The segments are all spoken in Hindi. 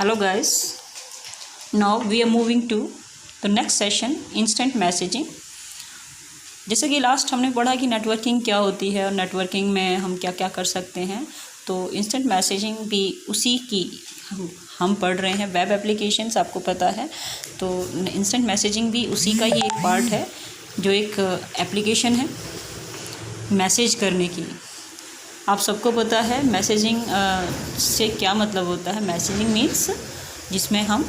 Hello guys, now we are moving to the next session, instant messaging. जैसे कि लास्ट हमने पढ़ा कि नेटवर्किंग क्या होती है और नेटवर्किंग में हम क्या क्या कर सकते हैं, तो इंस्टेंट मैसेजिंग भी उसी की हम पढ़ रहे हैं। वेब एप्लीकेशंस आपको पता है, तो इंस्टेंट मैसेजिंग भी उसी का ही एक पार्ट है, जो एक एप्लीकेशन है मैसेज करने की। आप सबको पता है मैसेजिंग से क्या मतलब होता है। मैसेजिंग मीन्स जिसमें हम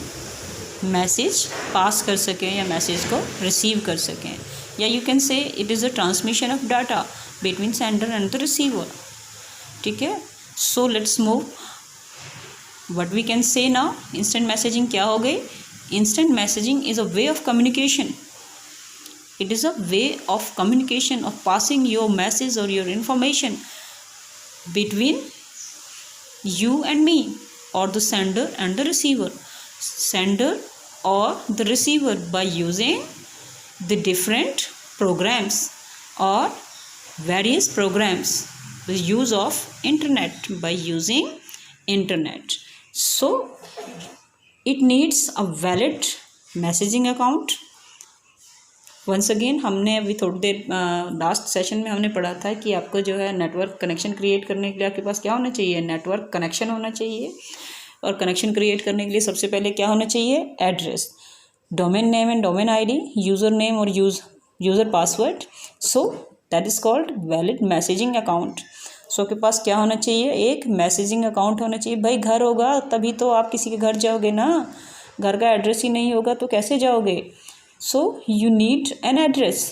मैसेज पास कर सकें या मैसेज को रिसीव कर सकें, या you can say it is a transmission of data between sender and the receiver. ठीक है, so let's move what we can say now. Instant messaging क्या हो गई? Instant messaging is a way of communication. It is a way of communication, of passing your message or your information between you and me, or the sender and the receiver. Sender or the receiver by using the different programs or various programs. The use of internet, by using internet. So it needs a valid messaging account. Once again हमने अभी थोड़ी देर लास्ट सेशन में हमने पढ़ा था कि आपको जो है नेटवर्क कनेक्शन क्रिएट करने के लिए आपके पास क्या होना चाहिए? नेटवर्क कनेक्शन होना चाहिए। और कनेक्शन क्रिएट करने के लिए सबसे पहले क्या होना चाहिए? Address, domain name and domain ID, user name और user password. So that is called valid messaging account. So के पास क्या होना चाहिए? एक मैसेजिंग अकाउंट होना चाहिए। भाई घर होगा तभी तो आप किसी के घर जाओगे ना, घर का एड्रेस ही नहीं होगा तो कैसे जाओगे? So you need an address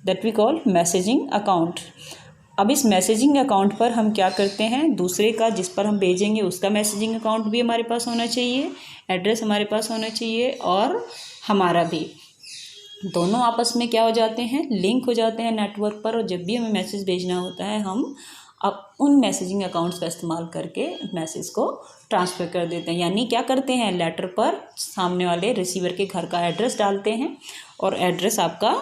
that we call messaging account. अब इस मैसेजिंग अकाउंट पर हम क्या करते हैं? दूसरे का जिस पर हम भेजेंगे उसका मैसेजिंग अकाउंट भी हमारे पास होना चाहिए, एड्रेस हमारे पास होना चाहिए, और हमारा भी। दोनों आपस में क्या हो जाते हैं? लिंक हो जाते हैं नेटवर्क पर। और जब भी हमें मैसेज भेजना होता है हम अब उन मैसेजिंग अकाउंट्स का इस्तेमाल करके मैसेज को ट्रांसफ़र कर देते हैं। यानी क्या करते हैं? लेटर पर सामने वाले रिसीवर के घर का एड्रेस डालते हैं और एड्रेस आपका,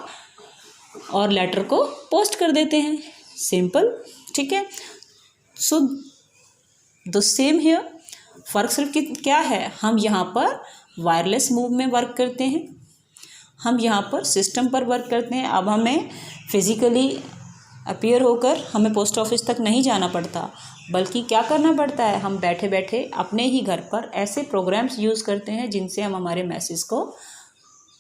और लेटर को पोस्ट कर देते हैं। सिंपल, ठीक है। सो द सेम हियर, फ़र्क सिर्फ क्या है? हम यहाँ पर वायरलेस मोड में वर्क करते हैं, हम यहाँ पर सिस्टम पर वर्क करते हैं। अब हमें फिज़िकली अपीयर होकर हमें पोस्ट ऑफिस तक नहीं जाना पड़ता, बल्कि क्या करना पड़ता है? हम बैठे बैठे अपने ही घर पर ऐसे प्रोग्राम्स यूज़ करते हैं जिनसे हम हमारे मैसेज को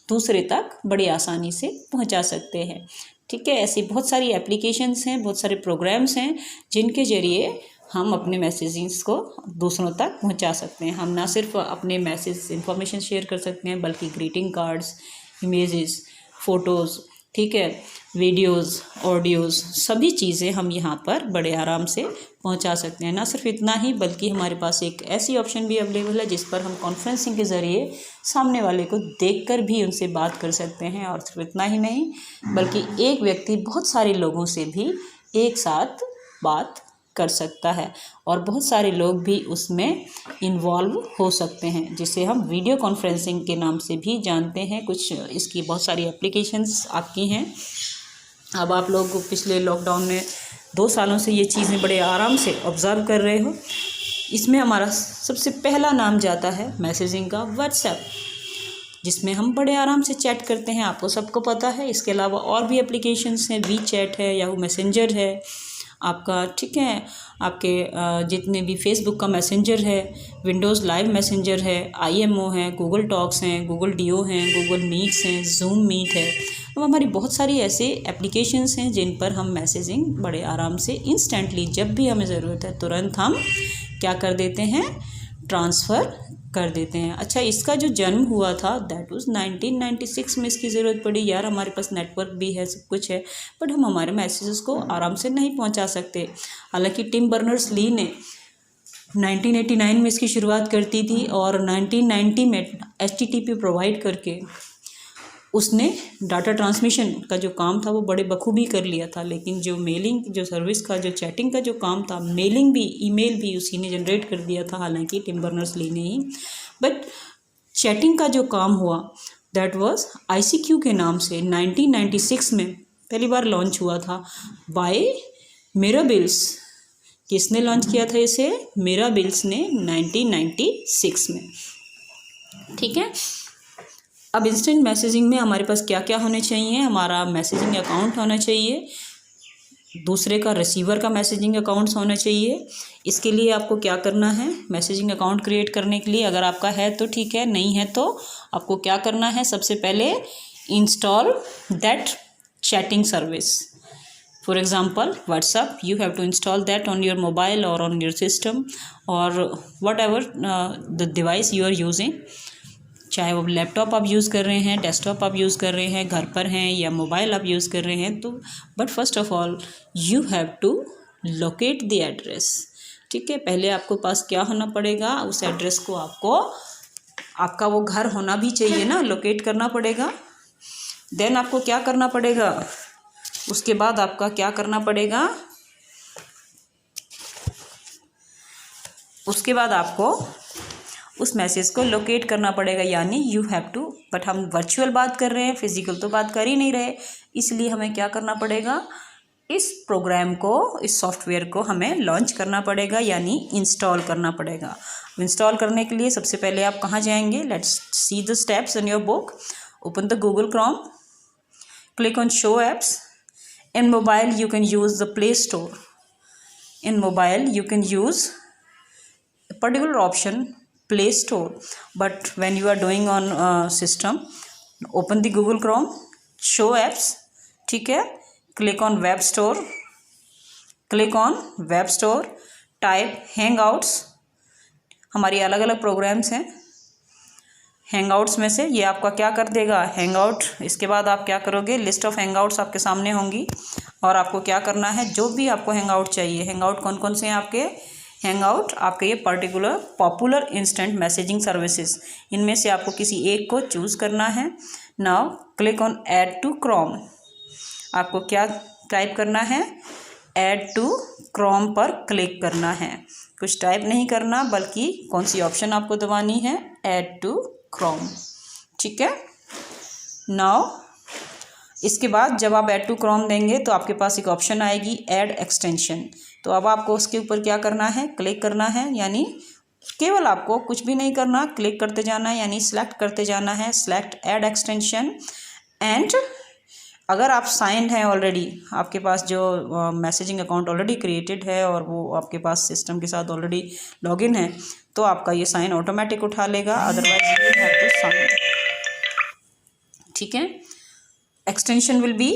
दूसरे तक बड़ी आसानी से पहुंचा सकते हैं। ठीक है, ऐसी बहुत सारी एप्लीकेशंस हैं, बहुत सारे प्रोग्राम्स हैं जिनके ज़रिए हम अपने मैसेजिंग्स को दूसरों तक पहुंचा सकते हैं। हम ना सिर्फ अपने मैसेज इंफॉर्मेशन शेयर कर सकते हैं, बल्कि ग्रीटिंग कार्ड्स, इमेजेस, फ़ोटोज़, ठीक है, वीडियोस, ऑडियोज़, सभी चीज़ें हम यहाँ पर बड़े आराम से पहुँचा सकते हैं। ना सिर्फ इतना ही, बल्कि हमारे पास एक ऐसी ऑप्शन भी अवेलेबल है जिस पर हम कॉन्फ्रेंसिंग के ज़रिए सामने वाले को देखकर भी उनसे बात कर सकते हैं। और सिर्फ इतना ही नहीं, बल्कि एक व्यक्ति बहुत सारे लोगों से भी एक साथ बात कर सकता है, और बहुत सारे लोग भी उसमें इन्वॉल्व हो सकते हैं, जिसे हम वीडियो कॉन्फ्रेंसिंग के नाम से भी जानते हैं। कुछ इसकी बहुत सारी एप्लीकेशंस आपकी हैं। अब आप लोग पिछले लॉकडाउन में 2 सालों से ये चीज़ें बड़े आराम से ऑब्ज़र्व कर रहे हो। इसमें हमारा सबसे पहला नाम जाता है मैसेजिंग का व्हाट्सएप, जिसमें हम बड़े आराम से चैट करते हैं, आपको सबको पता है। इसके अलावा और भी एप्लीकेशंस हैं, वी चैट है, याहू मैसेंजर है आपका, ठीक है, आपके जितने भी फेसबुक का मैसेंजर है, विंडोज़ लाइव मैसेंजर है, IMO है, गूगल टॉक्स हैं, गूगल डीओ हैं, गूगल मीट्स हैं, जूम मीट है। अब हमारी बहुत सारी ऐसे एप्लीकेशंस हैं जिन पर हम मैसेजिंग बड़े आराम से इंस्टेंटली, जब भी हमें ज़रूरत है, तुरंत हम क्या कर देते हैं? ट्रांसफ़र कर देते हैं। अच्छा, इसका जो जन्म हुआ था दैट वाज 1996 में इसकी ज़रूरत पड़ी। यार हमारे पास नेटवर्क भी है, सब कुछ है, बट हम हमारे मैसेजेस को आराम से नहीं पहुंचा सकते। हालांकि टिम बर्नर्स ली ने 1989 में इसकी शुरुआत करती थी, और 1990 में HTTP प्रोवाइड करके उसने डाटा ट्रांसमिशन का जो काम था वो बड़े बखूबी कर लिया था। लेकिन जो मेलिंग, जो सर्विस का, जो चैटिंग का जो काम था, मेलिंग भी, ईमेल भी उसी ने जनरेट कर दिया था, हालांकि टिम बर्नर्स-ली ने ही। बट चैटिंग का जो काम हुआ दैट वाज ICQ के नाम से 1996 में पहली बार लॉन्च हुआ था बाय मिराबिल्स, किसने लॉन्च किया था इसे? मिराबिल्स ने 1996 में। ठीक है। अब इंस्टेंट मैसेजिंग में हमारे पास क्या क्या होने चाहिए? हमारा मैसेजिंग अकाउंट होना चाहिए, दूसरे का रिसीवर का मैसेजिंग अकाउंट्स होना चाहिए। इसके लिए आपको क्या करना है? मैसेजिंग अकाउंट क्रिएट करने के लिए अगर आपका है तो ठीक है, नहीं है तो आपको क्या करना है? सबसे पहले install that chatting service. For example, WhatsApp, you have to install that on your mobile or on your system or whatever the device you are using. चाहे वो लैपटॉप आप यूज़ कर रहे हैं, डेस्कटॉप आप यूज़ कर रहे हैं, घर पर हैं या मोबाइल आप यूज़ कर रहे हैं, तो but first of all you have to locate the address. ठीक है, पहले आपको पास क्या होना पड़ेगा? उस एड्रेस को आपको, आपका वो घर होना भी चाहिए ना, लोकेट करना पड़ेगा। देन आपको क्या करना पड़ेगा? उसके बाद आपका क्या करना पड़ेगा? उसके बाद आपको उस मैसेज को लोकेट करना पड़ेगा, यानी यू हैव टू, बट हम वर्चुअल बात कर रहे हैं, फिजिकल तो बात कर ही नहीं रहे, इसलिए हमें क्या करना पड़ेगा? इस प्रोग्राम को, इस सॉफ्टवेयर को हमें लॉन्च करना पड़ेगा, यानी इंस्टॉल करना पड़ेगा। इंस्टॉल करने के लिए सबसे पहले आप कहाँ जाएंगे? Let's see the steps in your book. Open the Google Chrome, click on show apps. In mobile, you can use the Play Store. In mobile, you can use a particular option, Play Store. But when you are doing on system, open the Google Chrome, show apps. ठीक है, click on Web Store. Click on Web Store. Type Hangouts. हमारी अलग अलग प्रोग्राम्स हैं हैंगआउट्स में से, ये आपका क्या कर देगा? हैंगआउट। इसके बाद आप क्या करोगे? लिस्ट ऑफ हैंगआउट्स आपके सामने होंगी और आपको क्या करना है? जो भी आपको हैंगआउट चाहिए, हैंगआउट कौन कौन से हैं आपके? हैंगआउट आपके ये particular popular instant messaging services, इनमें से आपको किसी एक को चूज़ करना है। Now click on add to Chrome. आपको क्या टाइप करना है? ऐड टू क्रोम पर क्लिक करना है, कुछ टाइप नहीं करना, बल्कि कौन सी ऑप्शन आपको दबानी है? Add to Chrome. ठीक है। नाउ इसके बाद जब आप ऐड टू क्रोम देंगे तो आपके पास एक ऑप्शन आएगी ऐड एक्सटेंशन। तो अब आपको उसके ऊपर क्या करना है? क्लिक करना है, यानी केवल आपको कुछ भी नहीं करना, क्लिक करते जाना है, यानी सिलेक्ट करते जाना है, सिलेक्ट ऐड एक्सटेंशन। एंड अगर आप साइंड हैं ऑलरेडी, आपके पास जो मैसेजिंग अकाउंट ऑलरेडी क्रिएटेड है और वो आपके पास सिस्टम के साथ ऑलरेडी लॉगिन है, तो आपका ये साइन ऑटोमेटिक उठा लेगा, otherwise you have to sign. ठीक है। Extension will be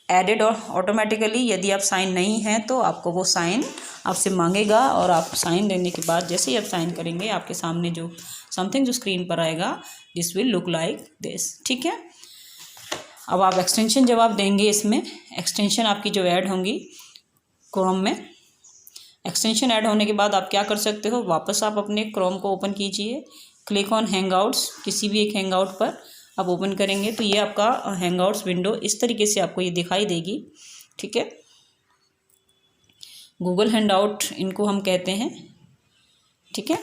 added automatically. यदि आप साइन नहीं हैं तो आपको वो साइन आपसे मांगेगा और आप साइन देने के बाद जैसे ही आप साइन करेंगे आपके सामने जो समथिंग जो स्क्रीन पर आएगा, this will look like this. ठीक है। अब आप एक्सटेंशन जब आप देंगे, इसमें एक्सटेंशन आपकी जो ऐड होंगी क्रोम में, एक्सटेंशन ऐड होने के बाद आप क्या कर सकते हो? वापस आप अपने क्रोम को ओपन कीजिए, क्लिक ऑन हैंगआउट्स, किसी भी एक हैंगआउट पर आप ओपन करेंगे तो ये आपका हैंगआउट्स विंडो इस तरीके से आपको ये दिखाई देगी। ठीक है। गूगल हैंगआउट इनको हम कहते हैं। ठीक है।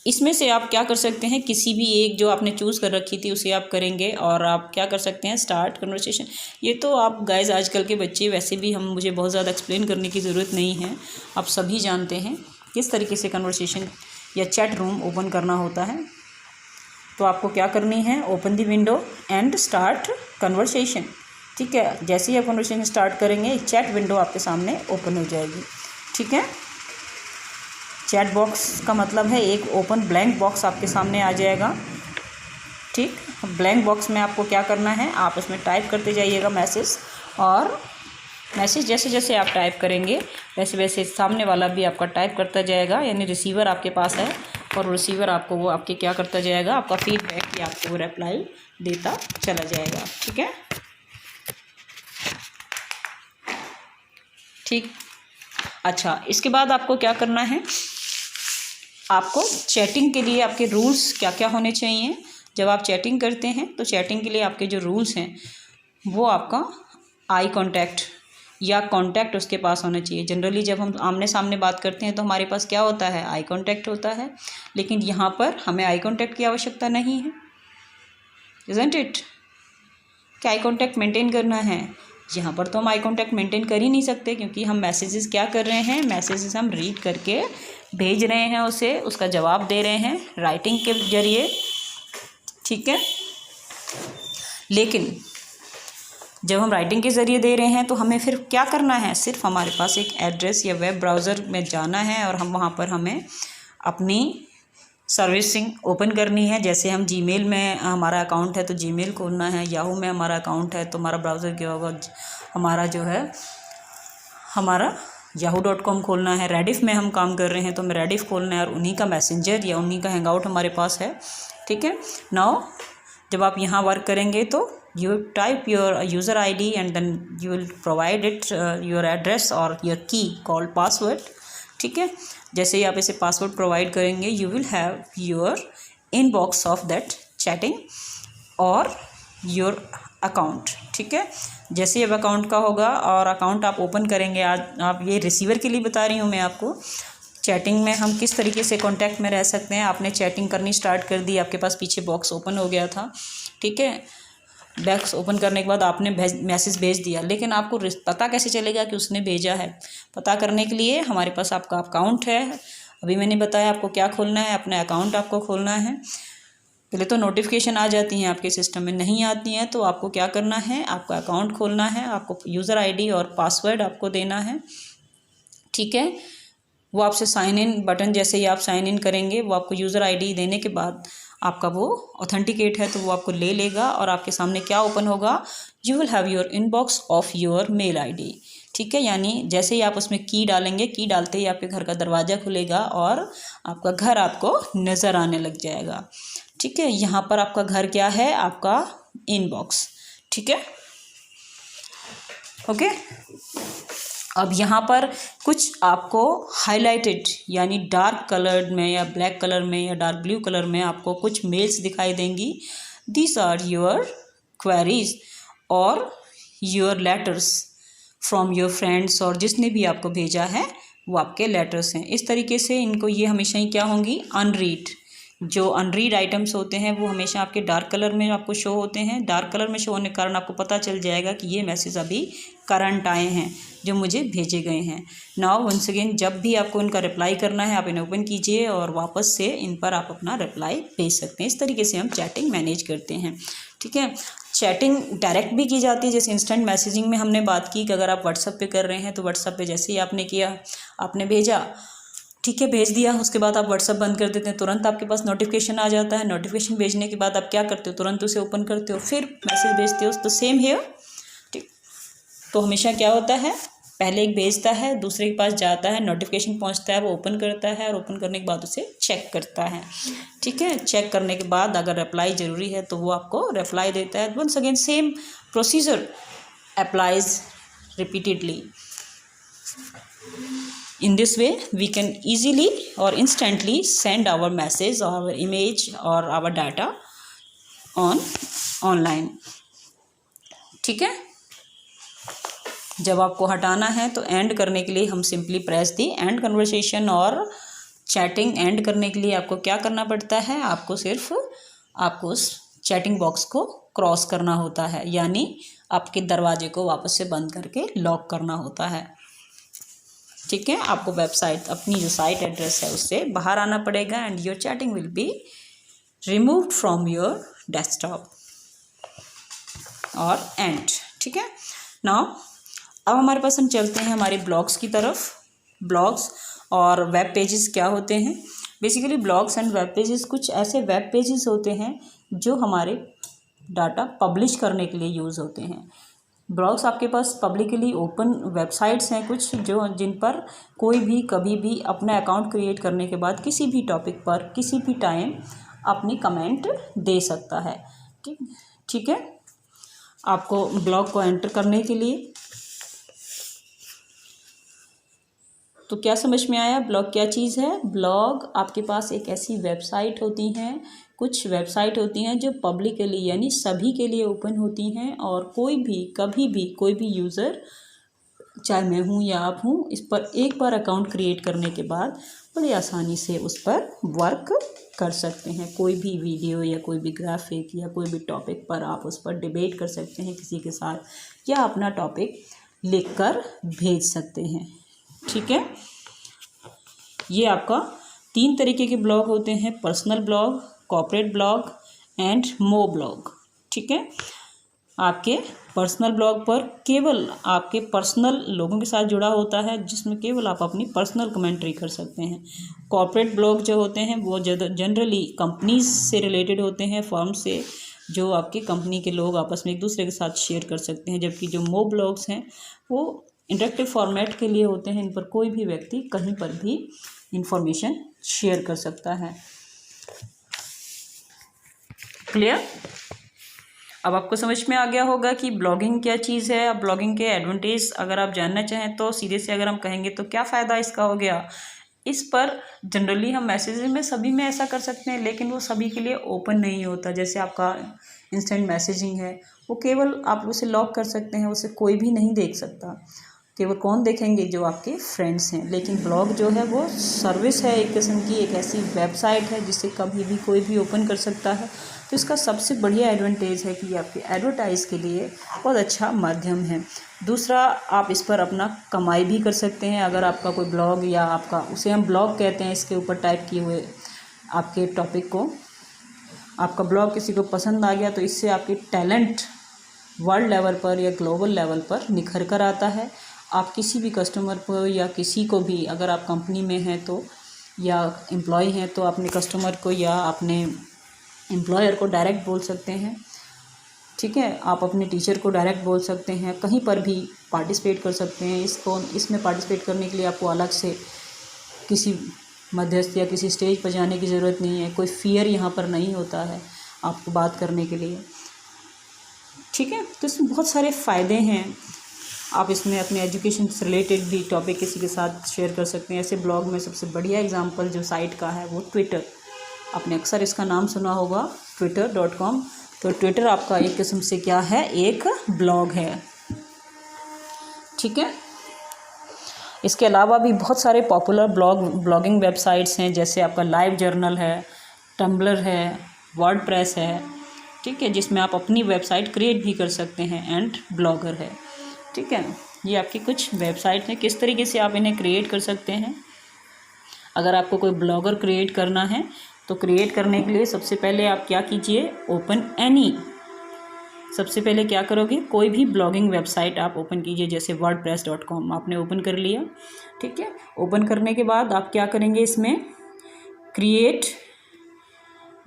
इसमें से आप क्या कर सकते हैं? किसी भी एक जो आपने चूज़ कर रखी थी उसे आप करेंगे और आप क्या कर सकते हैं? Start conversation. ये तो आप गाइज आजकल के बच्चे, वैसे भी मुझे बहुत ज़्यादा एक्सप्लेन करने की ज़रूरत नहीं है, आप सभी जानते हैं किस तरीके से कन्वर्सेशन या चैट रूम ओपन करना होता है। तो आपको क्या करनी है? Open the window and start conversation. ठीक है। जैसे ही आप कन्वर्सेशन स्टार्ट करेंगे, चैट विंडो आपके सामने ओपन हो जाएगी। ठीक है। चैट बॉक्स का मतलब है एक ओपन ब्लैंक बॉक्स आपके सामने आ जाएगा। ठीक। ब्लैंक बॉक्स में आपको क्या करना है? आप उसमें टाइप करते जाइएगा मैसेज, और मैसेज जैसे जैसे आप टाइप करेंगे वैसे वैसे सामने वाला भी आपका टाइप करता जाएगा, यानी रिसीवर आपके पास है और रिसीवर आपको वो आपके क्या करता जाएगा? आपका फीडबैक या आपको वो रिप्लाई देता चला जाएगा। ठीक है। ठीक। अच्छा, इसके बाद आपको क्या करना है? आपको चैटिंग के लिए आपके रूल्स क्या क्या होने चाहिए? जब आप चैटिंग करते हैं तो चैटिंग के लिए आपके जो रूल्स हैं वो आपका आई कांटेक्ट या कांटेक्ट उसके पास होना चाहिए। जनरली जब हम आमने सामने बात करते हैं तो हमारे पास क्या होता है? आई कांटेक्ट होता है, लेकिन यहाँ पर हमें आई कांटेक्ट की आवश्यकता नहीं है, इज़न्ट इट? क्या आई कांटेक्ट मेंटेन करना है? यहाँ पर तो हम आई कॉन्टैक्ट मेंटेन कर ही नहीं सकते, क्योंकि हम मैसेजेस क्या कर रहे हैं, मैसेजेस हम रीड करके भेज रहे हैं, उसे उसका जवाब दे रहे हैं राइटिंग के जरिए, ठीक है। लेकिन जब हम राइटिंग के ज़रिए दे रहे हैं तो हमें फिर क्या करना है, सिर्फ हमारे पास एक एड्रेस या वेब ब्राउज़र में जाना है और हम वहाँ पर हमें अपनी सर्विसिंग ओपन करनी है। जैसे हम जीमेल में हमारा अकाउंट है तो जीमेल खोलना है, याहू में हमारा अकाउंट है तो हमारा ब्राउज़र क्या होगा, हमारा जो है हमारा yahoo.com खोलना है। रेडिफ में हम काम कर रहे हैं तो हमें रेडिफ खोलना है और उन्हीं का मैसेंजर या उन्हीं का हैंगआउट हमारे पास है, ठीक है। नाउ जब आप यहाँ वर्क करेंगे तो you type your user ID and then you will provide it your address or your key called password, ठीक है। जैसे ही आप इसे पासवर्ड प्रोवाइड करेंगे you will have your inbox of that chatting और your account, ठीक है। जैसे अब अकाउंट का होगा और अकाउंट आप ओपन करेंगे, आज आप ये रिसीवर के लिए बता रही हूँ मैं आपको, चैटिंग में हम किस तरीके से कांटेक्ट में रह सकते हैं। आपने चैटिंग करनी स्टार्ट कर दी, आपके पास पीछे बॉक्स ओपन हो गया था, ठीक है। बॉक्स ओपन करने के बाद आपने मैसेज भेज दिया, लेकिन आपको पता कैसे चलेगा कि उसने भेजा है। पता करने के लिए हमारे पास आपका अकाउंट है, अभी मैंने बताया आपको क्या खोलना है, अपना अकाउंट आपको खोलना है। पहले तो नोटिफिकेशन आ जाती हैं आपके सिस्टम में, नहीं आती हैं तो आपको क्या करना है, आपका अकाउंट खोलना है, आपको यूज़र आईडी और पासवर्ड आपको देना है, ठीक है। वो आपसे साइन इन बटन, जैसे ही आप साइन इन करेंगे वो आपको यूज़र आईडी देने के बाद आपका वो ऑथेंटिकेट है तो वो आपको ले लेगा और आपके सामने क्या ओपन होगा, you will have your inbox of your mail ID, ठीक है। यानी जैसे ही आप उसमें की डालेंगे, की डालते ही आपके घर का दरवाज़ा खुलेगा और आपका घर आपको नज़र आने लग जाएगा, ठीक है। यहाँ पर आपका घर क्या है, आपका इनबॉक्स, ठीक है, ओके। अब यहाँ पर कुछ आपको हाइलाइटेड यानी डार्क कलर्ड में या ब्लैक कलर में या डार्क ब्लू कलर में आपको कुछ मेल्स दिखाई देंगी। दीज आर योर क्वेरीज और your letters from your friends, और जिसने भी आपको भेजा है वो आपके लेटर्स हैं। इस तरीके से इनको ये हमेशा ही क्या होंगी, अनरीड। जो अनरीड आइटम्स होते हैं वो हमेशा आपके डार्क कलर में आपको शो होते हैं। डार्क कलर में शो होने के कारण आपको पता चल जाएगा कि ये मैसेज अभी करंट आए हैं, जो मुझे भेजे गए हैं। नाउ वंस अगेन जब भी आपको इनका रिप्लाई करना है आप इन्हें ओपन कीजिए और वापस से इन पर आप अपना रिप्लाई भेज सकते हैं। इस तरीके से हम चैटिंग मैनेज करते हैं, ठीक है। चैटिंग डायरेक्ट भी की जाती है, जैसे इंस्टेंट मैसेजिंग में हमने बात की कि अगर आप व्हाट्सएप पे कर रहे हैं तो व्हाट्सएप पे जैसे ही आपने किया, आपने भेजा, ठीक है, भेज दिया, उसके बाद आप व्हाट्सएप बंद कर देते हैं, तुरंत आपके पास नोटिफिकेशन आ जाता है। नोटिफिकेशन भेजने के बाद आप क्या करते हो, तुरंत उसे ओपन करते हो, फिर मैसेज भेजते हो। तो सेम हियर, ठीक। तो हमेशा क्या होता है, पहले एक भेजता है, दूसरे के पास जाता है, नोटिफिकेशन पहुंचता है, वो ओपन करता है और ओपन करने के बाद उसे चेक करता है, ठीक है। चेक करने के बाद अगर रिप्लाई ज़रूरी है तो वो आपको रिप्लाई देता है। Once again same procedure applies repeatedly. In this way we can easily or instantly send our message or our image or our data on online, ठीक है। जब आपको हटाना है तो एंड करने के लिए हम simply press the and conversation, और चैटिंग एंड करने के लिए आपको क्या करना पड़ता है, आपको सिर्फ आपको उस चैटिंग बॉक्स को क्रॉस करना होता है, यानी आपके दरवाजे को वापस से बंद करके लॉक करना होता है, ठीक है। आपको वेबसाइट, अपनी जो साइट एड्रेस है उससे बाहर आना पड़ेगा and your chatting will be removed from your desktop और एंड, ठीक है। नाउ अब हमारे पास हम चलते हैं हमारे ब्लॉग्स की तरफ। ब्लॉग्स और वेब पेजेस क्या होते हैं, basically blogs and web pages कुछ ऐसे वेब पेजेस होते हैं जो हमारे डाटा पब्लिश करने के लिए यूज़ होते हैं। ब्लॉग्स आपके पास पब्लिकली ओपन वेबसाइट्स हैं कुछ, जो जिन पर कोई भी कभी भी अपना अकाउंट क्रिएट करने के बाद किसी भी टॉपिक पर किसी भी टाइम अपनी कमेंट दे सकता है, ठीक है। आपको ब्लॉग को एंटर करने के लिए तो क्या समझ में आया, ब्लॉग क्या चीज़ है। ब्लॉग आपके पास एक ऐसी वेबसाइट होती हैं, कुछ वेबसाइट होती हैं जो पब्लिकली यानी सभी के लिए ओपन होती हैं, और कोई भी कभी भी कोई भी यूज़र, चाहे मैं हूँ या आप हूँ, इस पर एक बार अकाउंट क्रिएट करने के बाद बड़ी आसानी से उस पर वर्क कर सकते हैं। कोई भी वीडियो या कोई भी ग्राफिक या कोई भी टॉपिक पर आप उस पर डिबेट कर सकते हैं किसी के साथ, या अपना टॉपिक लिखकर भेज सकते हैं। ठीक है, ये आपका 3 तरीके के ब्लॉग होते हैं, personal blog, corporate blog and मो ब्लॉग। ठीक है, आपके पर्सनल ब्लॉग पर केवल आपके पर्सनल लोगों के साथ जुड़ा होता है, जिसमें केवल आप अपनी पर्सनल कमेंट्री कर सकते हैं। कॉर्पोरेट ब्लॉग जो होते हैं वो जनरली कंपनीज से रिलेटेड होते हैं, फर्म से, जो आपकी कंपनी के लोग आपस में एक दूसरे के साथ शेयर कर सकते हैं। जबकि जो मो ब्लॉग्स हैं वो इंटरेक्टिव फॉर्मेट के लिए होते हैं, इन पर कोई भी व्यक्ति कहीं पर भी इंफॉर्मेशन शेयर कर सकता है। क्लियर? अब आपको समझ में आ गया होगा कि ब्लॉगिंग क्या चीज़ है। अब ब्लॉगिंग के एडवांटेज अगर आप जानना चाहें तो सीधे से अगर हम कहेंगे तो क्या फ़ायदा इसका हो गया। इस पर जनरली हम मैसेजेस में सभी में ऐसा कर सकते हैं, लेकिन वो सभी के लिए ओपन नहीं होता। जैसे आपका इंस्टेंट मैसेजिंग है, वो केवल आप उसे लॉक कर सकते हैं, उसे कोई भी नहीं देख सकता। केवल कौन देखेंगे? जो आपके फ्रेंड्स हैं। लेकिन ब्लॉग जो है वो सर्विस है, एक किस्म की एक ऐसी वेबसाइट है जिसे कभी भी कोई भी ओपन कर सकता है। तो इसका सबसे बढ़िया एडवांटेज है कि आपके एडवर्टाइज़ के लिए बहुत अच्छा माध्यम है। दूसरा, आप इस पर अपना कमाई भी कर सकते हैं। अगर आपका कोई ब्लॉग या आपका, उसे हम ब्लॉग कहते हैं, इसके ऊपर टाइप किए हुए आपके टॉपिक को, आपका ब्लॉग किसी को पसंद आ गया तो इससे आपकी टैलेंट वर्ल्ड लेवल पर या ग्लोबल लेवल पर निखर कर आता है। आप किसी भी कस्टमर को या किसी को भी, अगर आप कंपनी में हैं तो या एम्प्लॉय हैं तो अपने कस्टमर को या अपने एम्प्लॉयर को डायरेक्ट बोल सकते हैं। ठीक है, आप अपने टीचर को डायरेक्ट बोल सकते हैं, कहीं पर भी पार्टिसिपेट कर सकते हैं। इसमें पार्टिसिपेट करने के लिए आपको अलग से किसी मध्यस्थ या किसी स्टेज पर जाने की ज़रूरत नहीं है। कोई फियर यहाँ पर नहीं होता है आपको बात करने के लिए। ठीक है, तो इसमें बहुत सारे फ़ायदे हैं। आप इसमें अपने एजुकेशन से रिलेटेड भी टॉपिक किसी के साथ शेयर कर सकते हैं। ऐसे ब्लॉग में सबसे बढ़िया एग्जांपल जो साइट का है वो ट्विटर। आपने अक्सर इसका नाम सुना होगा, twitter.com। तो ट्विटर आपका एक किस्म से क्या है? एक ब्लॉग है। ठीक है, इसके अलावा भी बहुत सारे पॉपुलर ब्लॉगिंग वेबसाइट्स हैं, जैसे आपका लाइव जर्नल है, टम्बलर है, वर्डप्रेस है। ठीक है, जिसमें आप अपनी वेबसाइट क्रिएट भी कर सकते हैं, एंड ब्लॉगर है। ठीक है, ये आपकी कुछ वेबसाइट हैं। किस तरीके से आप इन्हें क्रिएट कर सकते हैं? अगर आपको कोई ब्लॉगर क्रिएट करना है तो क्रिएट करने के लिए सबसे पहले आप क्या कीजिए? Open any. सबसे पहले क्या करोगे? कोई भी ब्लॉगिंग वेबसाइट आप ओपन कीजिए, जैसे wordpress.com आपने ओपन कर लिया। ठीक है, ओपन करने के बाद आप क्या करेंगे? इसमें क्रिएट,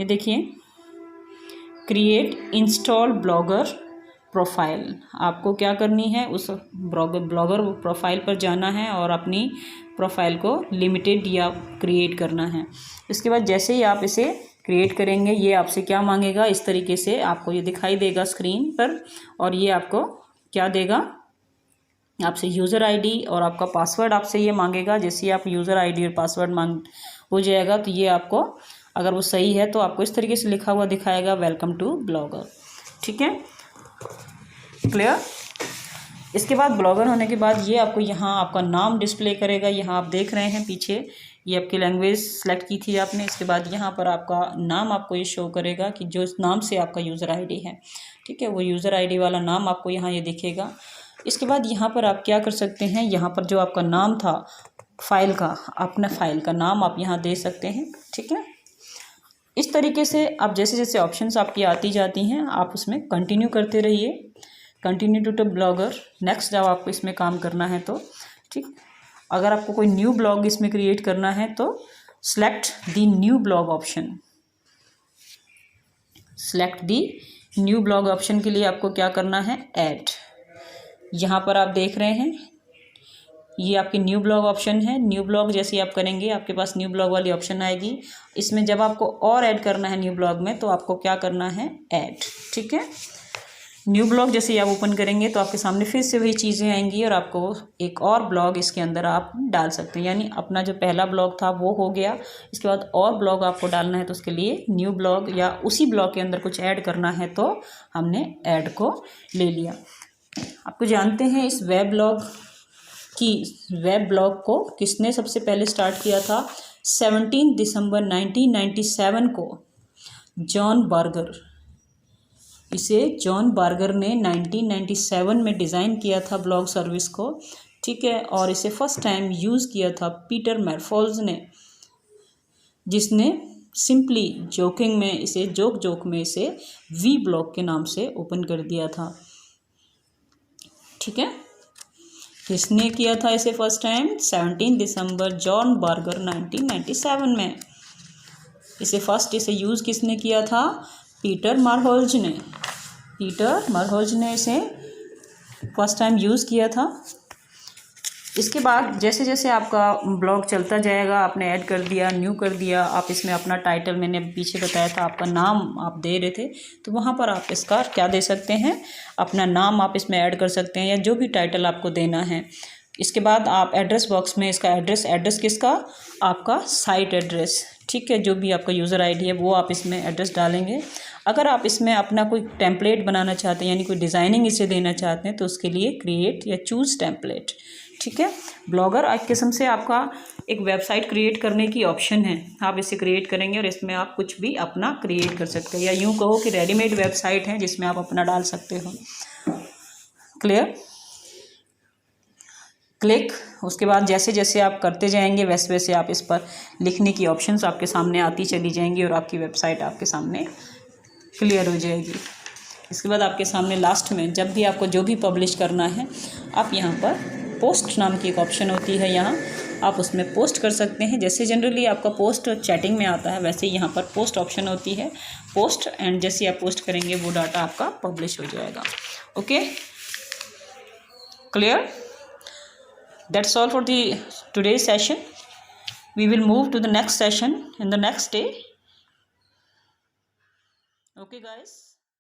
ये देखिए, क्रिएट इंस्टॉल ब्लॉगर प्रोफाइल। आपको क्या करनी है? उस ब्लॉगर प्रोफाइल पर जाना है और अपनी प्रोफाइल को लिमिटेड या क्रिएट करना है। इसके बाद जैसे ही आप इसे क्रिएट करेंगे, ये आपसे क्या मांगेगा? इस तरीके से आपको ये दिखाई देगा स्क्रीन पर, और ये आपको क्या देगा? आपसे यूज़र आईडी और आपका पासवर्ड आपसे ये मांगेगा। जैसे ही आप यूज़र आईडी और पासवर्ड मांग हो जाएगा तो ये आपको, अगर वो सही है तो आपको इस तरीके से लिखा हुआ दिखाएगा, वेलकम टू ब्लॉगर। ठीक है, क्लियर? इसके बाद ब्लॉगर होने के बाद ये आपको यहाँ आपका नाम डिस्प्ले करेगा। यहाँ आप देख रहे हैं पीछे, ये आपकी लैंग्वेज सेलेक्ट की थी आपने। इसके बाद यहाँ पर आपका नाम आपको ये शो करेगा कि जो इस नाम से आपका यूज़र आईडी है। ठीक है, वो यूज़र आईडी वाला नाम आपको यहाँ ये दिखेगा। इसके बाद यहाँ पर आप क्या कर सकते हैं? यहाँ पर जो आपका नाम था फाइल का, अपना फाइल का नाम आप यहाँ दे सकते हैं। ठीक है, इस तरीके से आप जैसे जैसे ऑप्शंस आपकी आती जाती हैं, आप उसमें कंटिन्यू करते रहिए। Continue to blogger. नेक्स्ट जब आपको इसमें काम करना है तो ठीक, अगर आपको कोई न्यू ब्लॉग इसमें क्रिएट करना है तो select the new blog option. Select the new blog option के लिए आपको क्या करना है? ऐड। यहाँ पर आप देख रहे हैं ये आपकी न्यू ब्लॉग ऑप्शन है। न्यू ब्लॉग जैसे ही आप करेंगे आपके पास न्यू ब्लॉग वाली ऑप्शन आएगी। इसमें जब आपको और ऐड करना है न्यू ब्लॉग में तो आपको क्या करना है? ऐड। ठीक है, न्यू ब्लॉग जैसे ही आप ओपन करेंगे तो आपके सामने फिर से वही चीज़ें आएंगी और आपको एक और ब्लॉग इसके अंदर आप डाल सकते हैं। यानी अपना जो पहला ब्लॉग था वो हो गया। इसके बाद और ब्लॉग आपको डालना है तो उसके लिए न्यू ब्लॉग या उसी ब्लॉग के अंदर कुछ ऐड करना है तो हमने ऐड को ले लिया। आपको जानते हैं इस वेब ब्लॉग को किसने सबसे पहले स्टार्ट किया था? 17 दिसंबर 1997 को जॉन बार्गर, इसे जॉन बार्गर ने 1997 में डिज़ाइन किया था ब्लॉग सर्विस को, ठीक है। और इसे फर्स्ट टाइम यूज़ किया था पीटर मैरफॉल्ज ने, जिसने सिंपली जोकिंग में इसे जोक में इसे वी ब्लॉग के नाम से ओपन कर दिया था, ठीक है। किसने किया था इसे फर्स्ट टाइम? 17 दिसंबर जॉन बार्गर 1997 में। इसे यूज़ किसने किया था? पीटर मारहोल्ज ने इसे फर्स्ट टाइम यूज़ किया था। इसके बाद जैसे जैसे आपका ब्लॉग चलता जाएगा, आपने ऐड कर दिया, न्यू कर दिया, आप इसमें अपना टाइटल, मैंने पीछे बताया था आपका नाम आप दे रहे थे, तो वहाँ पर आप इसका क्या दे सकते हैं, अपना नाम आप इसमें ऐड कर सकते हैं या जो भी टाइटल आपको देना है। इसके बाद आप एड्रेस बॉक्स में इसका एड्रेस किसका? आपका साइट एड्रेस, ठीक है। जो भी आपका यूज़र आईडी है वो आप इसमें एड्रेस डालेंगे। अगर आप इसमें अपना कोई टेम्पलेट बनाना चाहते हैं, यानी कोई डिज़ाइनिंग इसे देना चाहते हैं, तो उसके लिए क्रिएट या चूज़ टेम्पलेट, ठीक है। ब्लॉगर एक किस्म से आपका एक वेबसाइट क्रिएट करने की ऑप्शन है, आप इसे क्रिएट करेंगे और इसमें आप कुछ भी अपना क्रिएट कर सकते हैं, या यूँ कहो कि रेडीमेड वेबसाइट है जिसमें आप अपना डाल सकते हो। क्लियर? क्लिक। उसके बाद जैसे जैसे आप करते जाएंगे वैसे वैसे आप इस पर लिखने की ऑप्शंस आपके सामने आती चली जाएंगी और आपकी वेबसाइट आपके सामने क्लियर हो जाएगी। इसके बाद आपके सामने लास्ट में जब भी आपको जो भी पब्लिश करना है, आप यहाँ पर पोस्ट नाम की एक ऑप्शन होती है, यहाँ आप उसमें पोस्ट कर सकते हैं। जैसे जनरली आपका पोस्ट चैटिंग में आता है, वैसे ही यहाँ पर पोस्ट ऑप्शन होती है, पोस्ट, एंड जैसे आप पोस्ट करेंगे वो डाटा आपका पब्लिश हो जाएगा। Okay, clear? That's all for the today's session. We will move to the next session in the next day. Okay guys.